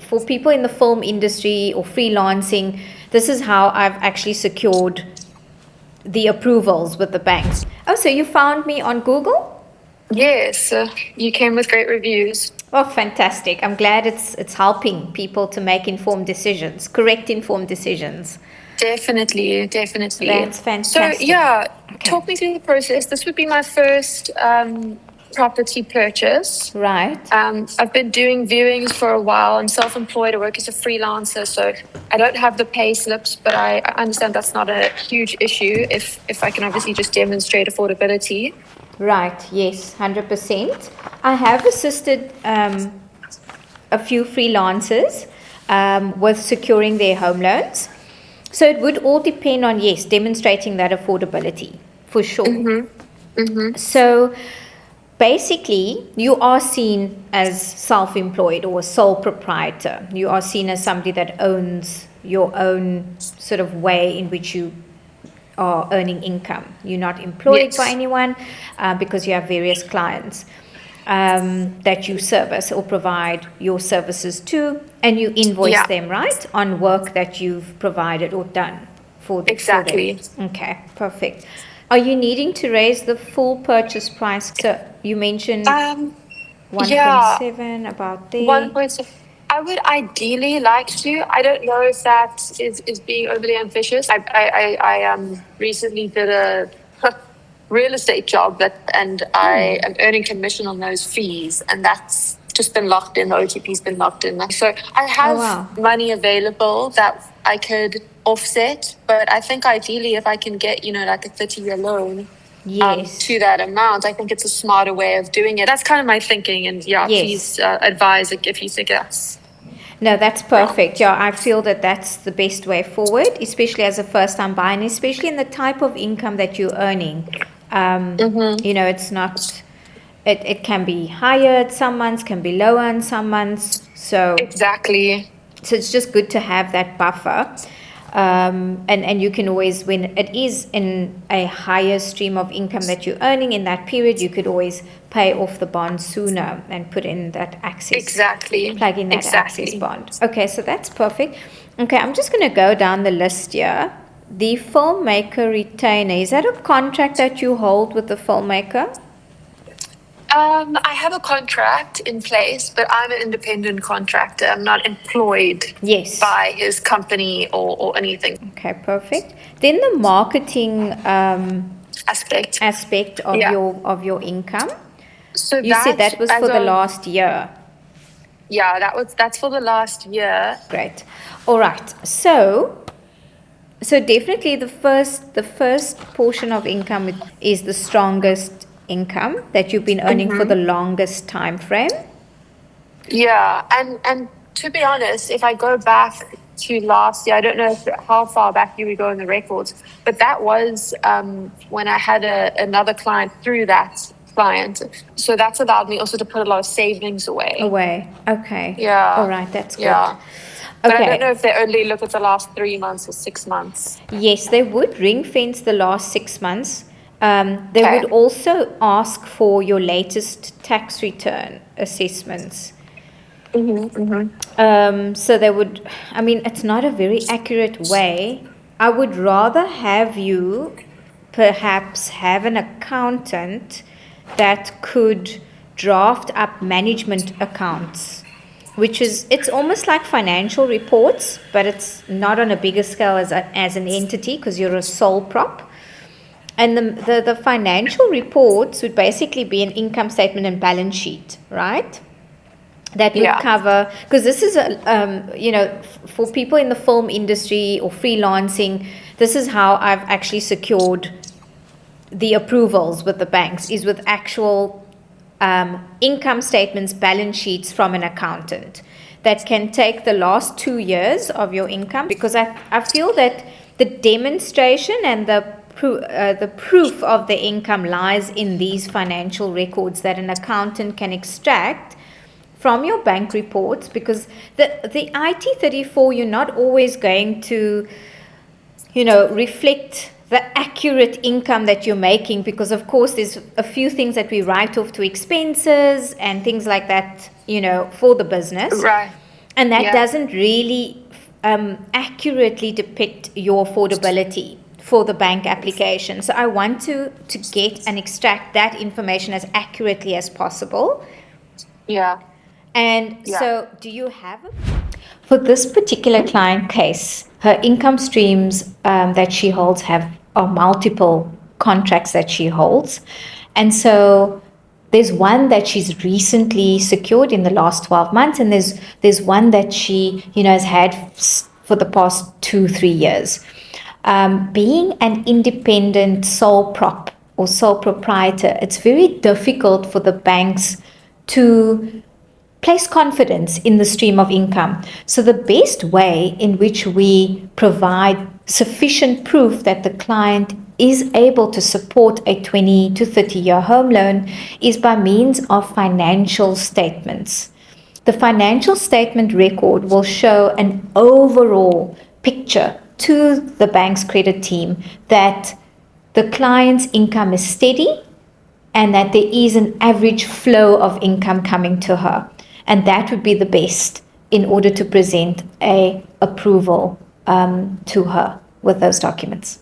For people in the film industry or freelancing, this is how I've actually secured the approvals with the banks. Oh, so you found me on Google? Yes, you came with great reviews. Oh, fantastic. I'm glad it's helping people to make informed decisions, correct informed decisions. Definitely. That's So, fantastic. yeah, Okay. talk me through the process. This would be my first property purchase. Right. I've been doing viewings for a while. I'm self-employed. I work as a freelancer, so I don't have the pay slips, but I understand that's not a huge issue if I can obviously just demonstrate affordability. Right. Yes, 100%. I have assisted a few freelancers with securing their home loans. So it would all depend on, yes, demonstrating that affordability for sure. So basically, you are seen as self-employed or a sole proprietor. You are seen as somebody that owns your own sort of way in which you are earning income. You're not employed Yes. by anyone because you have various clients that you service or provide your services to, and you invoice Yeah. them, right, on work that you've provided or done for them. Exactly. Okay, perfect. Are you needing to raise the full purchase price? So you mentioned Yeah, 1.7 about there. 1.6. I would ideally like to. I don't know if that is being overly ambitious. I recently did a real estate job and I am earning commission on those fees, and that's just been locked in. The OTP's been locked in. So I have Wow. money available that I could offset, but I think ideally if I can get, like a 30-year loan Yes. to that amount, I think it's a smarter way of doing it. That's kind of my thinking. And yeah, Yes. please advise if you think that's No, that's wrong. perfect. Yeah, I feel that that's the best way forward, especially as a first-time buyer, and especially in the type of income that you're earning. It's not. It can be higher some months, can be lower in some months. So Exactly. it's just good to have that buffer. And you can always, when it is in a higher stream of income that you're earning in that period, you could always pay off the bond sooner and put in that access. Exactly. Plug in that Exactly. access bond. Okay, so that's perfect. Okay, I'm just going to go down the list here. The filmmaker retainer, is that a contract that you hold with the filmmaker? I have a contract in place, but I'm an independent contractor. I'm not employed Yes. by his company or anything. Okay, perfect. Then the marketing Aspect. aspect of Yeah. your income. So You said that was as for the of- last year. Yeah, that's for the last year. Great. All right. So definitely the first portion of income is the strongest income that you've been earning for the longest time frame. Yeah, and to be honest, if I go back to last year, I don't know how far back you would go in the records, but that was when I had another client through that client. So that's allowed me also to put a lot of savings away. Okay. Yeah. All right, that's good. Yeah. But I Okay. don't know if they only look at the last 3 months or 6 months. Yes, they would ring fence the last 6 months. They Okay. would also ask for your latest tax return assessments. So they would, I mean, it's not a very accurate way. I would rather have you perhaps have an accountant that could draft up management accounts, which is, it's almost like financial reports, but it's not on a bigger scale as an entity because you're a sole prop. And the financial reports would basically be an income statement and balance sheet, right? That would Yeah. cover, because this is for people in the film industry or freelancing, this is how I've actually secured the approvals with the banks, is with actual income statements, balance sheets from an accountant that can take the last 2 years of your income, because I feel that the demonstration and the proof of the income lies in these financial records that an accountant can extract from your bank reports, because the IT-34, you're not always going to, reflect the accurate income that you're making, because of course there's a few things that we write off to expenses and things like that, for the business. Right. And that Yeah. doesn't really accurately depict your affordability for the bank application. So I want to get and extract that information as accurately as possible. Yeah. And Yeah. so do you have for this particular client case, her income streams that she holds are multiple contracts that she holds. And so there's one that she's recently secured in the last 12 months, and there's one that she, has had for the past 2-3 years. Being an independent sole prop or sole proprietor, it's very difficult for the banks to place confidence in the stream of income. So the best way in which we provide sufficient proof that the client is able to support a 20 to 30 year home loan is by means of financial statements. The financial statement record will show an overall picture to the bank's credit team that the client's income is steady and that there is an average flow of income coming to her. And that would be the best in order to present a approval to her with those documents.